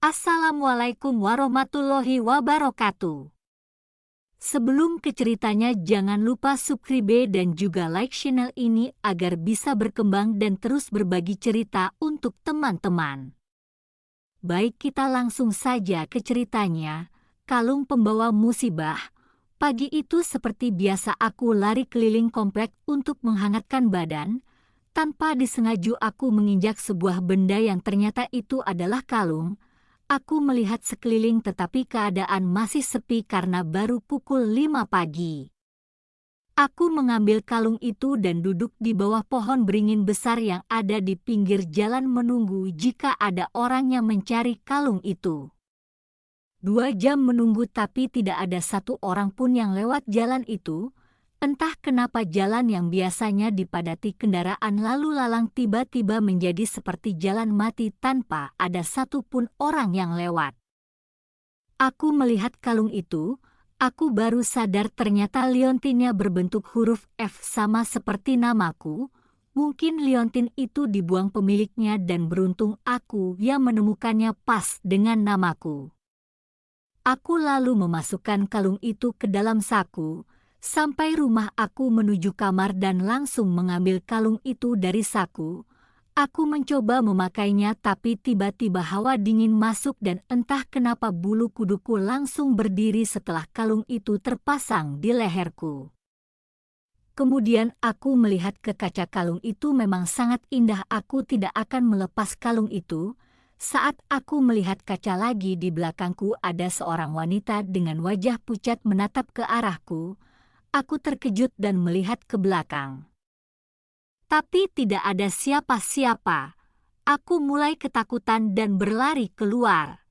Assalamualaikum warahmatullahi wabarakatuh. Sebelum ke ceritanya, jangan lupa subscribe dan juga like channel ini agar bisa berkembang dan terus berbagi cerita untuk teman-teman. Baik, kita langsung saja ke ceritanya. Kalung pembawa musibah. Pagi itu seperti biasa aku lari keliling komplek untuk menghangatkan badan. Tanpa disengaja aku menginjak sebuah benda yang ternyata itu adalah kalung. Aku melihat sekeliling tetapi keadaan masih sepi karena baru pukul 5 pagi. Aku mengambil kalung itu dan duduk di bawah pohon beringin besar yang ada di pinggir jalan menunggu jika ada orang yang mencari kalung itu. 2 jam menunggu tapi tidak ada satu orang pun yang lewat jalan itu. Entah kenapa jalan yang biasanya dipadati kendaraan lalu lalang tiba-tiba menjadi seperti jalan mati tanpa ada satupun orang yang lewat. Aku melihat kalung itu, aku baru sadar ternyata liontinnya berbentuk huruf F sama seperti namaku. Mungkin liontin itu dibuang pemiliknya dan beruntung aku yang menemukannya pas dengan namaku. Aku lalu memasukkan kalung itu ke dalam saku. Sampai rumah aku menuju kamar dan langsung mengambil kalung itu dari saku. Aku mencoba memakainya tapi tiba-tiba hawa dingin masuk dan entah kenapa bulu kuduku langsung berdiri setelah kalung itu terpasang di leherku. Kemudian aku melihat ke kaca kalung itu memang sangat indah. Aku tidak akan melepas kalung itu. Saat aku melihat kaca lagi di belakangku ada seorang wanita dengan wajah pucat menatap ke arahku. Aku terkejut dan melihat ke belakang. Tapi tidak ada siapa-siapa. Aku mulai ketakutan dan berlari keluar.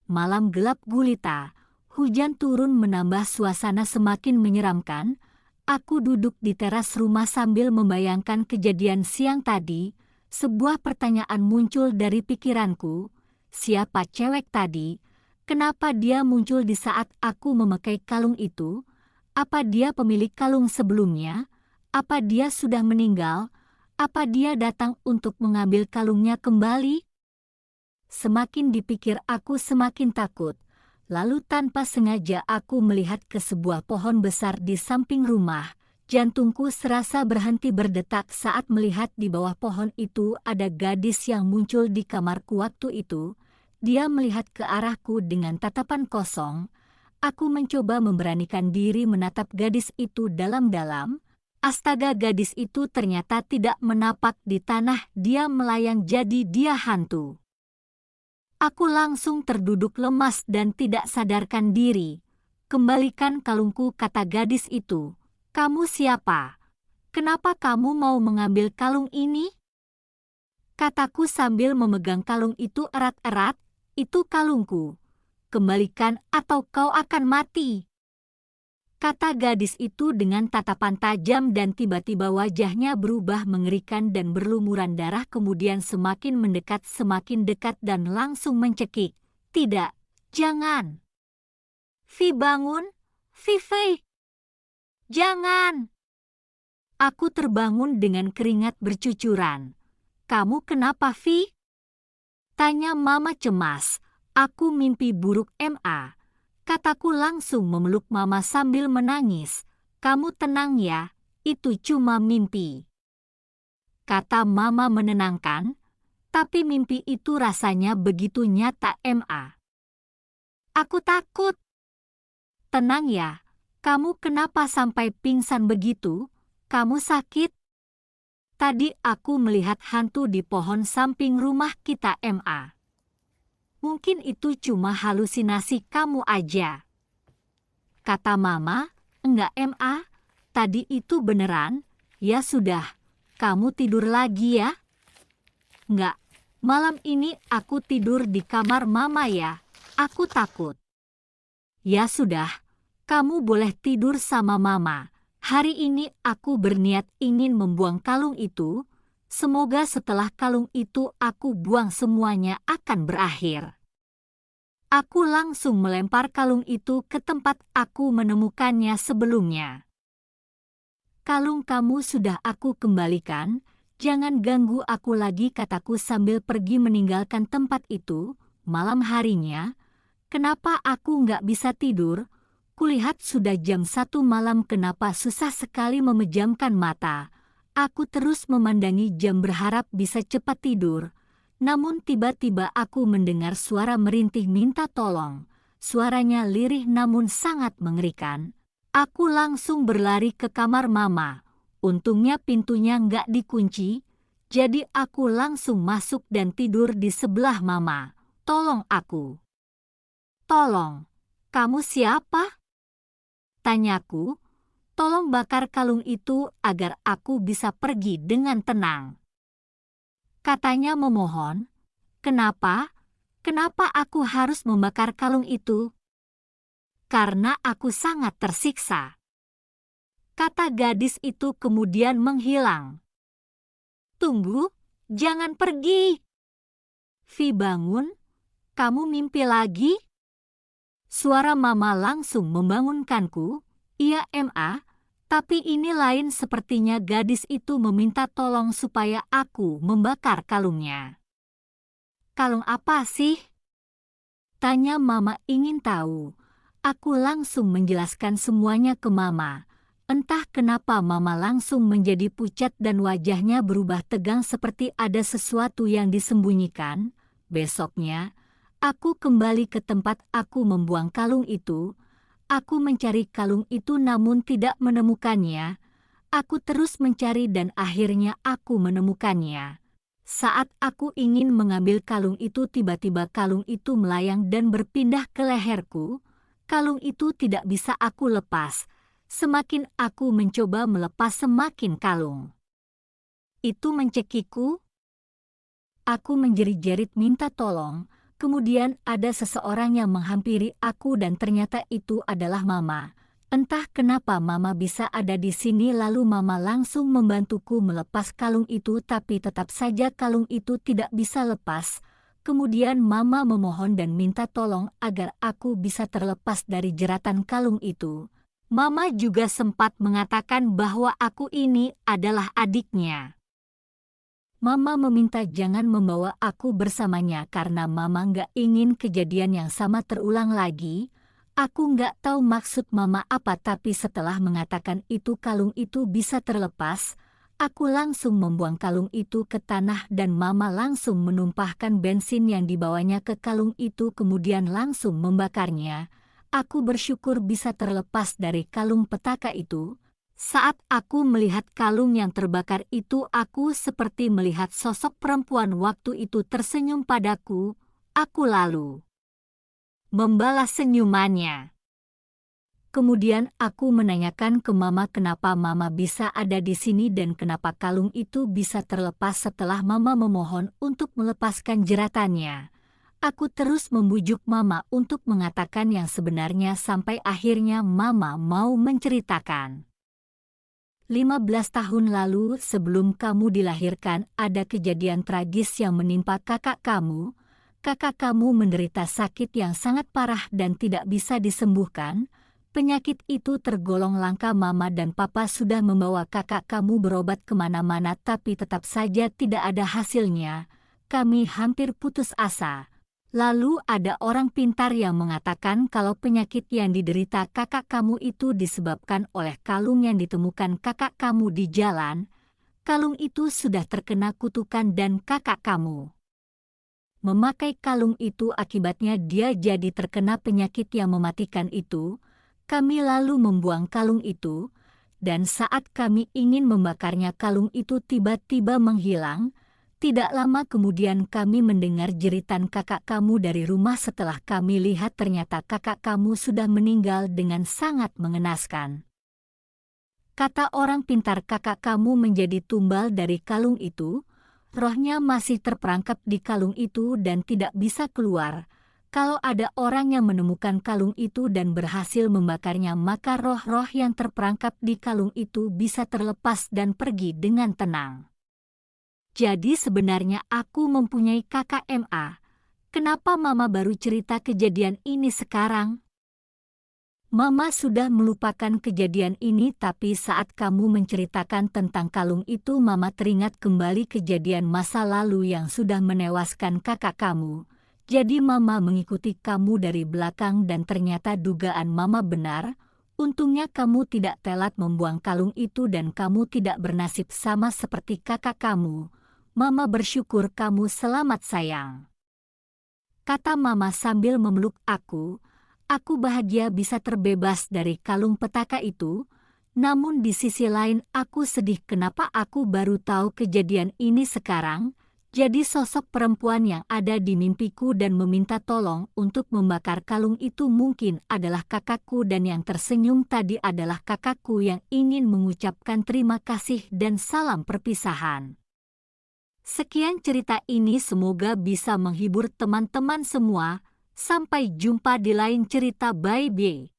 Malam gelap gulita, hujan turun menambah suasana semakin menyeramkan. Aku duduk di teras rumah sambil membayangkan kejadian siang tadi. Sebuah pertanyaan muncul dari pikiranku. Siapa cewek tadi? Kenapa dia muncul di saat aku memakai kalung itu? Apa dia pemilik kalung sebelumnya? Apa dia sudah meninggal? Apa dia datang untuk mengambil kalungnya kembali? Semakin dipikir aku semakin takut. Lalu tanpa sengaja aku melihat ke sebuah pohon besar di samping rumah. Jantungku serasa berhenti berdetak saat melihat di bawah pohon itu ada gadis yang muncul di kamarku waktu itu. Dia melihat ke arahku dengan tatapan kosong. Aku mencoba memberanikan diri menatap gadis itu dalam-dalam. Astaga, gadis itu ternyata tidak menapak di tanah, dia melayang jadi dia hantu. Aku langsung terduduk lemas dan tidak sadarkan diri. Kembalikan kalungku, kata gadis itu. Kamu siapa? Kenapa kamu mau mengambil kalung ini? Kataku sambil memegang kalung itu erat-erat. Itu kalungku. Kembalikan atau kau akan mati. Kata gadis itu dengan tatapan tajam dan tiba-tiba wajahnya berubah mengerikan dan berlumuran darah kemudian semakin mendekat semakin dekat dan langsung mencekik. Tidak, jangan. Vi, bangun. Vi. Jangan. Aku terbangun dengan keringat bercucuran. Kamu kenapa, Vi? Tanya mama cemas. Aku mimpi buruk, Ma. Kataku langsung memeluk mama sambil menangis. Kamu tenang ya, itu cuma mimpi. Kata mama menenangkan, tapi mimpi itu rasanya begitu nyata, Ma. Aku takut. Tenang ya, kamu kenapa sampai pingsan begitu? Kamu sakit? Tadi aku melihat hantu di pohon samping rumah kita, Ma. Mungkin itu cuma halusinasi kamu aja. Kata mama, enggak, Ma. Tadi itu beneran. Ya sudah, kamu tidur lagi ya. Enggak, malam ini aku tidur di kamar mama ya. Aku takut. Ya sudah, kamu boleh tidur sama mama. Hari ini aku berniat ingin membuang kalung itu. Semoga setelah kalung itu aku buang semuanya akan berakhir. Aku langsung melempar kalung itu ke tempat aku menemukannya sebelumnya. Kalung kamu sudah aku kembalikan, jangan ganggu aku lagi, kataku sambil pergi meninggalkan tempat itu. malam harinya, kenapa aku nggak bisa tidur? Kulihat sudah jam 1 malam, kenapa susah sekali memejamkan mata. Aku terus memandangi jam berharap bisa cepat tidur. Namun tiba-tiba aku mendengar suara merintih minta tolong. Suaranya lirih namun sangat mengerikan. Aku langsung berlari ke kamar Mama. Untungnya pintunya nggak dikunci, jadi aku langsung masuk dan tidur di sebelah Mama. Tolong aku. Tolong, kamu siapa? Tanyaku, tolong bakar kalung itu agar aku bisa pergi dengan tenang. Katanya memohon, kenapa? Kenapa aku harus membakar kalung itu? Karena aku sangat tersiksa. Kata gadis itu kemudian menghilang. Tunggu, jangan pergi. Vi, bangun, kamu mimpi lagi? Suara Mama langsung membangunkanku. Iya, Ma, tapi ini lain, sepertinya gadis itu meminta tolong supaya aku membakar kalungnya. Kalung apa sih? Tanya Mama ingin tahu. Aku langsung menjelaskan semuanya ke Mama. Entah kenapa Mama langsung menjadi pucat dan wajahnya berubah tegang seperti ada sesuatu yang disembunyikan. Besoknya, aku kembali ke tempat aku membuang kalung itu. Aku mencari kalung itu namun tidak menemukannya. Aku terus mencari dan akhirnya aku menemukannya. Saat aku ingin mengambil kalung itu, tiba-tiba kalung itu melayang dan berpindah ke leherku. Kalung itu tidak bisa aku lepas. Semakin aku mencoba melepas, semakin kalung itu mencekiku. Aku menjerit-jerit minta tolong. Kemudian ada seseorang yang menghampiri aku dan ternyata itu adalah Mama. Entah kenapa Mama bisa ada di sini, lalu Mama langsung membantuku melepas kalung itu, tapi tetap saja kalung itu tidak bisa lepas. Kemudian Mama memohon dan minta tolong agar aku bisa terlepas dari jeratan kalung itu. Mama juga sempat mengatakan bahwa aku ini adalah adiknya. Mama meminta jangan membawa aku bersamanya karena Mama nggak ingin kejadian yang sama terulang lagi. Aku nggak tahu maksud Mama apa, tapi setelah mengatakan itu kalung itu bisa terlepas, aku langsung membuang kalung itu ke tanah dan Mama langsung menumpahkan bensin yang dibawanya ke kalung itu kemudian langsung membakarnya. Aku bersyukur bisa terlepas dari kalung petaka itu. Saat aku melihat kalung yang terbakar itu, aku seperti melihat sosok perempuan waktu itu tersenyum padaku. Aku lalu membalas senyumannya. Kemudian aku menanyakan ke Mama kenapa Mama bisa ada di sini dan kenapa kalung itu bisa terlepas. Setelah Mama memohon untuk melepaskan jeratannya, aku terus membujuk Mama untuk mengatakan yang sebenarnya sampai akhirnya Mama mau menceritakan. 15 tahun lalu sebelum kamu dilahirkan ada kejadian tragis yang menimpa kakak kamu. Kakak kamu menderita sakit yang sangat parah dan tidak bisa disembuhkan. Penyakit itu tergolong langka. Mama dan Papa sudah membawa kakak kamu berobat kemana-mana tapi tetap saja tidak ada hasilnya. Kami hampir putus asa. Lalu ada orang pintar yang mengatakan kalau penyakit yang diderita kakak kamu itu disebabkan oleh kalung yang ditemukan kakak kamu di jalan. Kalung itu sudah terkena kutukan dan kakak kamu memakai kalung itu, akibatnya dia jadi terkena penyakit yang mematikan itu. Kami lalu membuang kalung itu, dan saat kami ingin membakarnya kalung itu tiba-tiba menghilang. Tidak lama kemudian kami mendengar jeritan kakak kamu dari rumah. Setelah kami lihat ternyata kakak kamu sudah meninggal dengan sangat mengenaskan. Kata orang pintar kakak kamu menjadi tumbal dari kalung itu. Rohnya masih terperangkap di kalung itu dan tidak bisa keluar. Kalau ada orang yang menemukan kalung itu dan berhasil membakarnya, maka roh-roh yang terperangkap di kalung itu bisa terlepas dan pergi dengan tenang. Jadi sebenarnya aku mempunyai kakak Ma. Kenapa Mama baru cerita kejadian ini sekarang? Mama sudah melupakan kejadian ini, tapi saat kamu menceritakan tentang kalung itu, Mama teringat kembali kejadian masa lalu yang sudah menewaskan kakak kamu. Jadi Mama mengikuti kamu dari belakang dan ternyata dugaan Mama benar. Untungnya kamu tidak telat membuang kalung itu dan kamu tidak bernasib sama seperti kakak kamu. Mama bersyukur kamu selamat sayang. Kata Mama sambil memeluk aku. Aku bahagia bisa terbebas dari kalung petaka itu. Namun di sisi lain aku sedih kenapa aku baru tahu kejadian ini sekarang. Jadi sosok perempuan yang ada di mimpiku dan meminta tolong untuk membakar kalung itu mungkin adalah kakakku dan yang tersenyum tadi adalah kakakku yang ingin mengucapkan terima kasih dan salam perpisahan. Sekian cerita ini semoga bisa menghibur teman-teman semua. Sampai jumpa di lain cerita. Bye-bye.